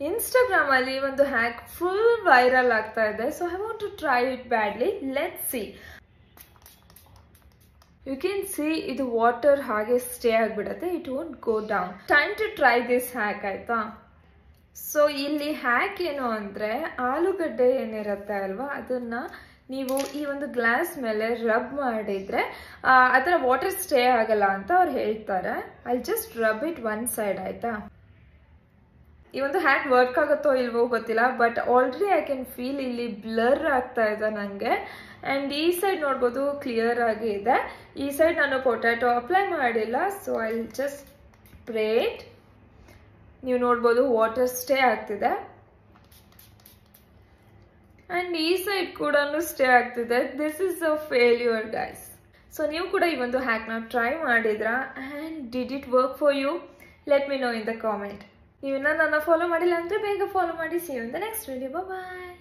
Instagram ಅಲ್ಲಿ ಒಂದು hack full viral ಆಗ್ತಾ ಇದೆ. So I want to try it badly. Let's see. You can see ಇದು water ಹಾಗೆ ಸ್ಟೇ ಆಗಿಬಿಡುತ್ತೆ. It won't go down. Time to try this hack ಆಯ್ತಾ. So ಇಲ್ಲಿ hack ಏನು ಅಂದರೆ ಆಲೂಗಡ್ಡೆ ಏನಿರುತ್ತೆ ಅಲ್ವಾ, ಅದನ್ನ ನೀವು ಈ ಒಂದು ಗ್ಲಾಸ್ ಮೇಲೆ ರಬ್ ಮಾಡಿದರೆ ಆ ಥರ ವಾಟರ್ ಸ್ಟೇ ಆಗಲ್ಲ ಅಂತ ಅವ್ರು ಹೇಳ್ತಾರೆ. I just rub it one side ಆಯಿತಾ. ಈ ಒಂದು ಹ್ಯಾಕ್ ವರ್ಕ್ ಆಗುತ್ತೋ ಇಲ್ವೋ ಗೊತ್ತಿಲ್ಲ, but already I can feel ಇಲ್ಲಿ ಬ್ಲರ್ ಆಗ್ತಾ ಇದೆ ನನಗೆ. ಆ್ಯಂಡ್ ಈ ಸೈಡ್ ನೋಡ್ಬೋದು ಕ್ಲಿಯರ್ ಆಗಿ ಇದೆ. ಈ ಸೈಡ್ ನಾನು ಪೊಟ್ಯಾಟೊ ಅಪ್ಲೈ ಮಾಡಿಲ್ಲ. So I just spray it. ನೀವು ನೋಡ್ಬೋದು ವಾಟರ್ ಸ್ಟೇ ಆಗ್ತಿದೆ. ಆ್ಯಂಡ್ ಈ ಸೈಡ್ ಕೂಡ ಸ್ಟೇ ಆಗ್ತಿದೆ. This is a failure guys. So ನೀವು ಕೂಡ ಈ ಒಂದು ಹ್ಯಾಕ್ನ ಟ್ರೈ ಮಾಡಿದ್ರಾ? And did it work for you? Let me know in the comment. ನೀವು ನನ್ನ ಫಾಲೋ ಮಾಡಿಲ್ಲ ಅಂದರೆ ಬೇಗ ಫಾಲೋ ಮಾಡಿ. See you in the next video. Bye.